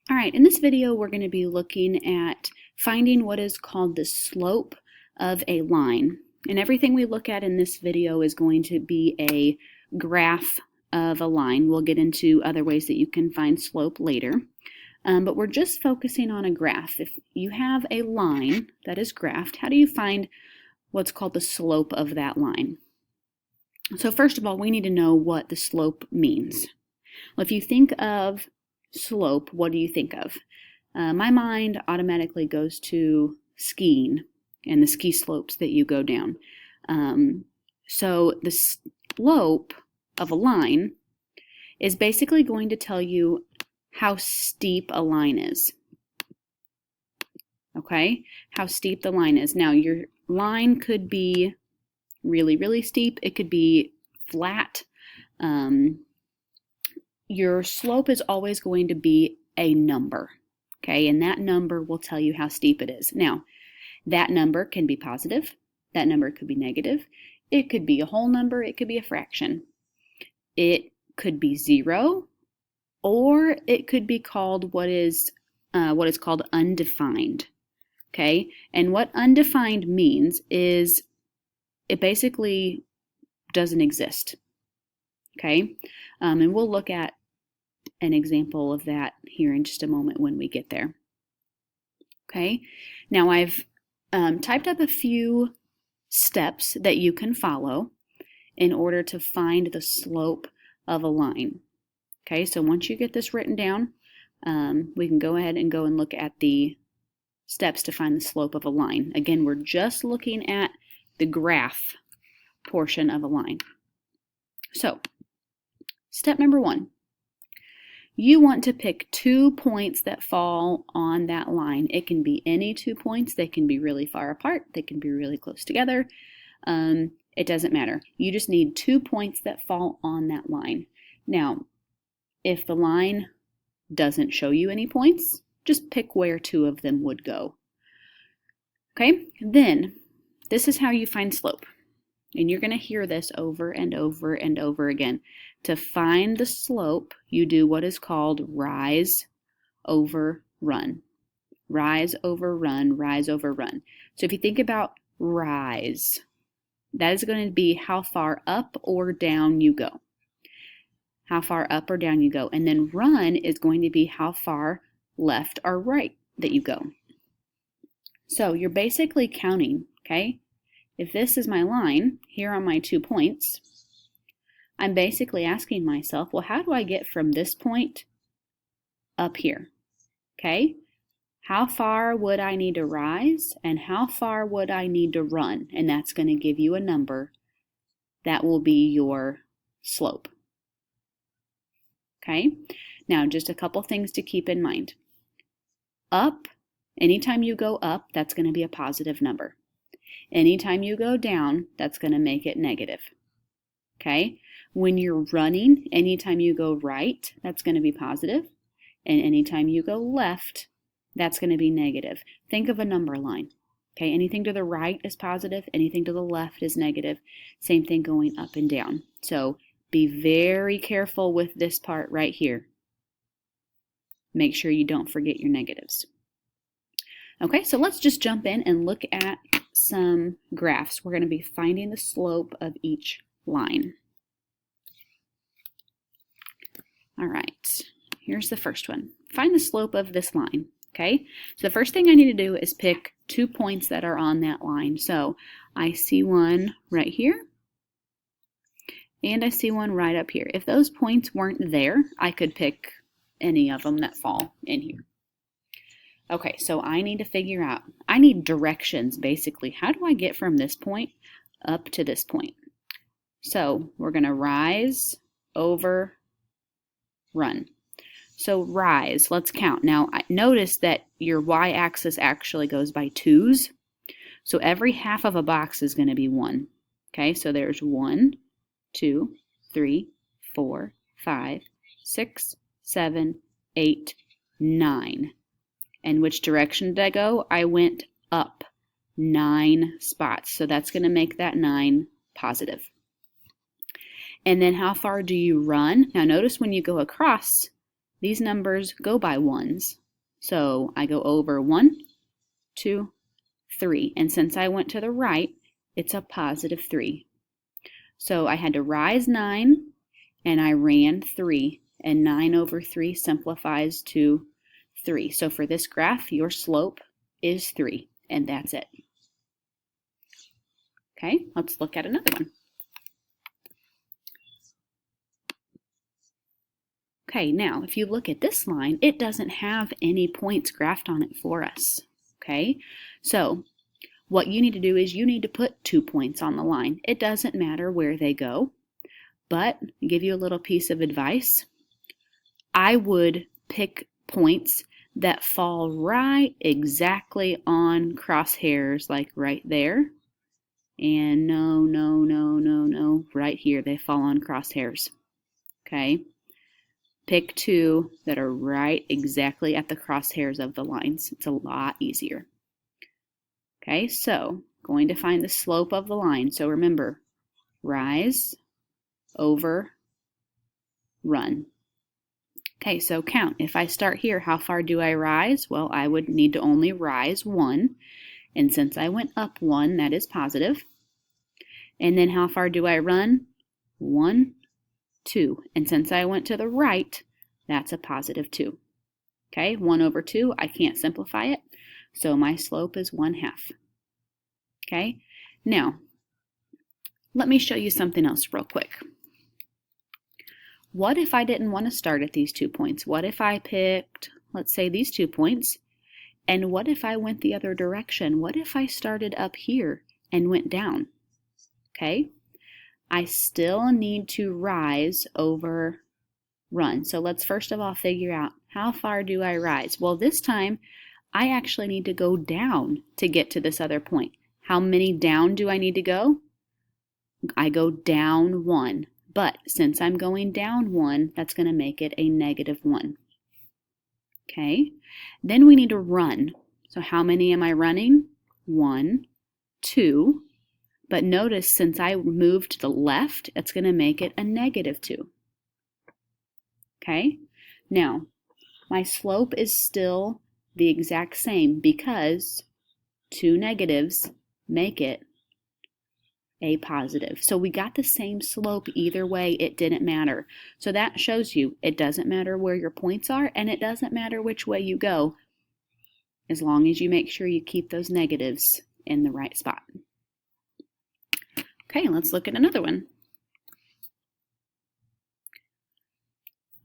All right, in this video, we're going to be looking at finding what is called the slope of a line. And everything we look at in this video is going to be a graph of a line. We'll get into other ways that you can find slope later. But we're just focusing on a graph. If you have a line that is graphed, how do you find what's called the slope of that line? So first of all, we need to know what the slope means. Well, if you think of slope, what do you think of? My mind automatically goes to skiing and the ski slopes that you go down. So the slope of a line is basically going to tell you how steep a line is. Okay? How steep the line is. Now, your line could be really, really steep. It could be flat. Your slope is always going to be a number, okay? And that number will tell you how steep it is. Now, that number can be positive. That number could be negative. It could be a whole number. It could be a fraction. It could be 0, or it could be called what is called undefined, okay? And what undefined means is it basically doesn't exist, okay? And we'll look at an example of that here in just a moment when we get there. Okay, now I've typed up a few steps that you can follow in order to find the slope of a line. Okay, so once you get this written down, we can go ahead and look at the steps to find the slope of a line. Again, we're just looking at the graph portion of a line. So, step number 1. You want to pick 2 points that fall on that line. It can be any 2 points. They can be really far apart. They can be really close together. It doesn't matter. You just need 2 points that fall on that line. Now, if the line doesn't show you any points, just pick where 2 of them would go. Okay, then this is how you find slope. And you're going to hear this over and over and over again. To find the slope, you do what is called rise over run. Rise over run, rise over run. So if you think about rise, that is going to be how far up or down you go. How far up or down you go. And then run is going to be how far left or right that you go. So you're basically counting, okay? If this is my line, here are my 2 points, I'm basically asking myself, well, how do I get from this point up here? Okay? How far would I need to rise and how far would I need to run? And that's going to give you a number that will be your slope. Okay? Now, just a couple things to keep in mind. Up, anytime you go up, that's going to be a positive number. Anytime you go down, that's going to make it negative. Okay? When you're running, anytime you go right, that's going to be positive. And anytime you go left, that's going to be negative. Think of a number line. Okay? Anything to the right is positive. Anything to the left is negative. Same thing going up and down. So be very careful with this part right here. Make sure you don't forget your negatives. Okay, so let's just jump in and look at some graphs. We're going to be finding the slope of each line. All right, here's the first one. Find the slope of this line, okay? So the first thing I need to do is pick 2 points that are on that line. So I see one right here, and I see one right up here. If those points weren't there, I could pick any of them that fall in here. Okay, so I need to figure out, I need directions basically. How do I get from this point up to this point? So we're going to rise over run. So rise, let's count. Now notice that your y-axis actually goes by 2s. So every half of a box is going to be 1. Okay, so there's 1, 2, 3, 4, 5, 6, 7, 8, 9. And which direction did I go? I went up 9 spots. So that's going to make that 9 positive. And then how far do you run? Now notice when you go across these numbers go by ones. So I go over 1, 2, 3. And since I went to the right, it's a positive 3. So I had to rise 9, and I ran 3. And 9 over 3 simplifies to 3. So for this graph, your slope is 3, and that's it. Okay, let's look at another one. Okay, now if you look at this line, it doesn't have any points graphed on it for us. Okay, so what you need to do is you need to put 2 points on the line. It doesn't matter where they go, but I'll give you a little piece of advice. I would pick points that fall right exactly on crosshairs, like right there. And no, right here, they fall on crosshairs. Okay? Pick 2 that are right exactly at the crosshairs of the lines. It's a lot easier. Okay, so going to find the slope of the line. So remember, rise, over, run. Okay, so count. If I start here, how far do I rise? Well, I would need to only rise 1. And since I went up 1, that is positive. And then how far do I run? 1, 2. And since I went to the right, that's a positive 2. Okay, 1 over 2, I can't simplify it. So my slope is 1/2. Okay, now let me show you something else real quick. What if I didn't want to start at these 2 points? What if I picked, let's say, these 2 points? And what if I went the other direction? What if I started up here and went down? Okay, I still need to rise over run. So let's first of all figure out, how far do I rise? Well, this time I actually need to go down to get to this other point. How many down do I need to go? I go down 1. But since I'm going down 1, that's going to make it a -1. Okay, then we need to run. So how many am I running? 1, 2. But notice, since I moved to the left, it's going to make it a -2. Okay, now my slope is still the exact same because 2 negatives make it a positive. So we got the same slope either way. It didn't matter. So that shows you it doesn't matter where your points are, and it doesn't matter which way you go, as long as you make sure you keep those negatives in the right spot. Okay, let's look at another one.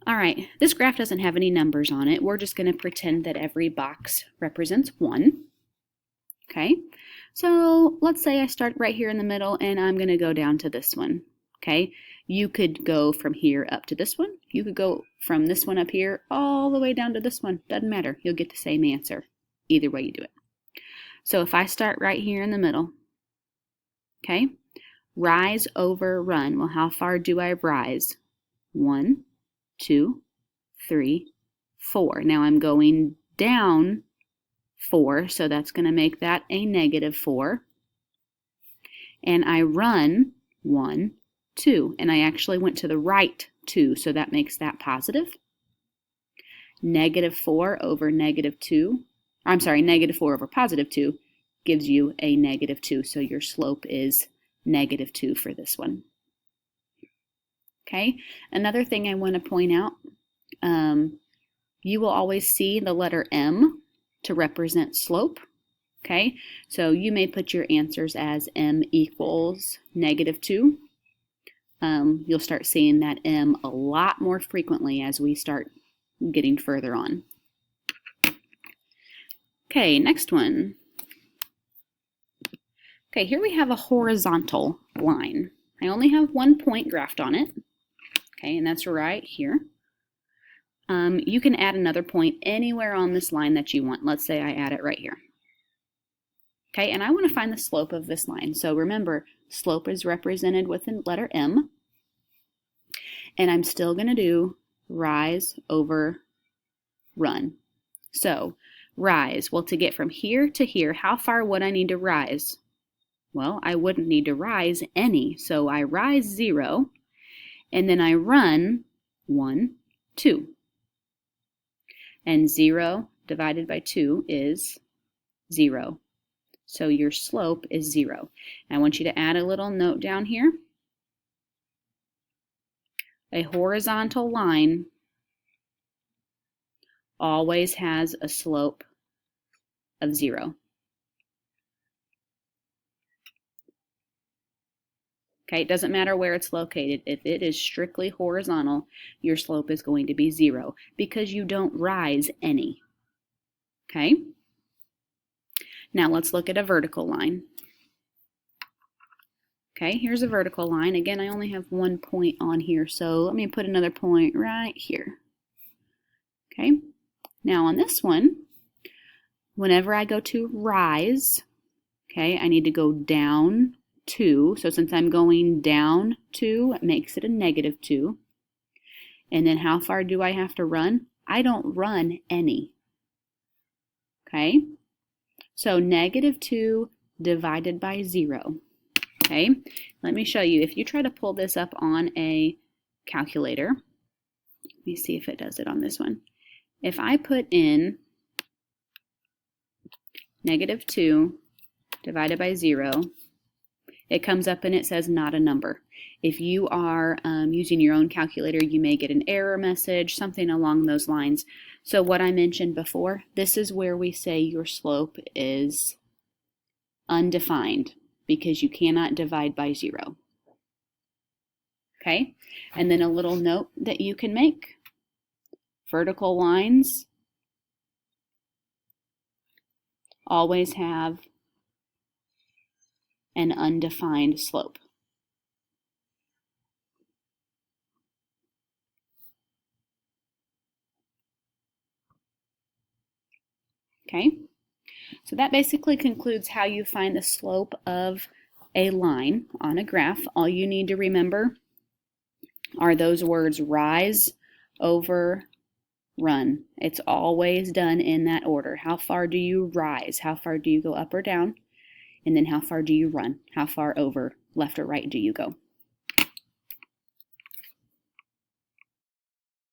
All right, this graph doesn't have any numbers on it. We're just going to pretend that every box represents 1. Okay, so let's say I start right here in the middle and I'm going to go down to this one. Okay, you could go from here up to this one. You could go from this one up here all the way down to this one. Doesn't matter. You'll get the same answer either way you do it. So if I start right here in the middle, okay, rise over run. Well, how far do I rise? 1, 2, 3, 4. Now I'm going down 4, so that's going to make that a -4. And I run 1, 2, and I actually went to the right 2, so that makes that positive. -4 over -2, I'm sorry, -4 over +2 gives you a -2, so your slope is -2 for this one. Okay, another thing I want to point out, you will always see the letter M to represent slope. Okay, so you may put your answers as M equals -2. You'll start seeing that M a lot more frequently as we start getting further on. Okay, next one. Okay, here we have a horizontal line. I only have 1 point graphed on it. Okay, and that's right here. You can add another point anywhere on this line that you want. Let's say I add it right here. Okay, and I want to find the slope of this line. So remember, slope is represented with the letter M. And I'm still going to do rise over run. So rise, well, to get from here to here, how far would I need to rise? Well, I wouldn't need to rise any. So I rise 0, and then I run 1, 2. And 0 divided by 2 is 0. So your slope is 0. I want you to add a little note down here. A horizontal line always has a slope of 0. Okay, it doesn't matter where it's located. If it is strictly horizontal, your slope is going to be 0 because you don't rise any. Okay? Now let's look at a vertical line. Okay, here's a vertical line. Again, I only have one point on here, so let me put another point right here. Okay, now on this one, whenever I go to rise, okay, I need to go down 2. So since I'm going down 2, it makes it a negative 2. And then how far do I have to run? I don't run any. Okay, so negative 2 divided by 0. Okay, let me show you. If you try to pull this up on a calculator, let me see if it does it on this one. If I put in negative 2 divided by 0, it comes up and it says not a number. If you are using your own calculator, you may get an error message, something along those lines. So what I mentioned before, this is where we say your slope is undefined because you cannot divide by 0. Okay, and then a little note that you can make. Vertical lines always have an undefined slope. Okay, so that basically concludes how you find the slope of a line on a graph. All you need to remember are those words rise, over, run. It's always done in that order. How far do you rise? How far do you go up or down? And then how far do you run? How far over, left or right, do you go?